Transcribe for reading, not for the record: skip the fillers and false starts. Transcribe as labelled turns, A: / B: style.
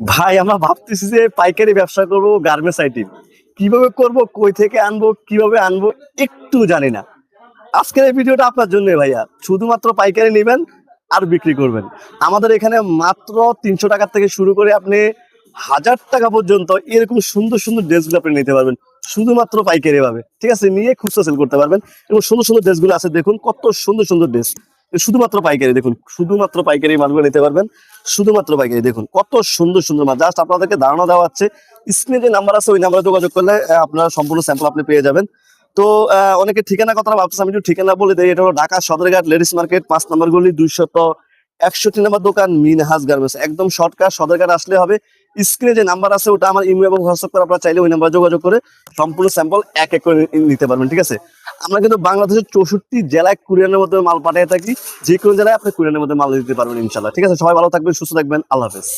A: ভাই আমরা ভাবতেছি যে পাইকারি ব্যবসা করবো গার্মেন্টস আইটেম। কিভাবে করব, কই থেকে আনবো, কিভাবে আনবো একটু জানি না। আজকের এই ভিডিওটা আপনার জন্য ভাইয়া, শুধুমাত্র পাইকারি নেবেন আর বিক্রি করবেন। আমাদের এখানে মাত্র 300 টাকা থেকে শুরু করে আপনি 1000 টাকা পর্যন্ত এরকম সুন্দর সুন্দর ড্রেসগুলো আপনি নিতে পারবেন, শুধুমাত্র পাইকারি ভাবে। ঠিক আছে, নিয়ে খুচরা সেল করতে পারবেন। এবং সুন্দর সুন্দর ড্রেসগুলো আছে, দেখুন কত সুন্দর সুন্দর ড্রেস। শুধুমাত্র পাইকারি, দেখুন শুধুমাত্র পাইকারি মালগুলো নিতে পারবেন, শুধুমাত্র পাইকারি। দেখুন কত সুন্দর সুন্দর মাল, জাস্ট আপনাদেরকে ধারণা দেওয়া হচ্ছে। স্ক্রিনে যে নাম্বার আছে ওই নাম্বারে যোগাযোগ করলে আপনারা সম্পূর্ণ স্যাম্পল আপনি পেয়ে যাবেন। তো অনেকে ঠিকানা কথা ভাবতেছে, আমি একটু ঠিকানা বলে দিই। এটা হলো ঢাকা সদরঘাট লেডিস মার্কেট, 5 নম্বর গলি, 261 নম্বর দোকান, মিনহাজ গার্মেন্টস। একদম শর্টকাট, সদরঘাট আসলে হবে। স্ক্রিনে যে নাম্বার আছে ওটা আমার ইমেল এবং হোয়াটসঅ্যাপ করে আপনারা চাইলে ওই নাম্বারে যোগাযোগ করে সম্পূর্ণ স্যাম্পল এক এক করে নিতে পারবেন। ঠিক আছে, আমরা কিন্তু বাংলাদেশের 64 জেলায় কুরিয়ারের মধ্যে মাল পাঠিয়ে থাকি। যে কোনো জেলায় আপনি কুরিয়ারের মধ্যে মাল দিতে পারবেন ইনশাল্লাহ। ঠিক আছে, সবাই ভালো থাকবেন, সুস্থ থাকবেন, আল্লাহ হাফেজ।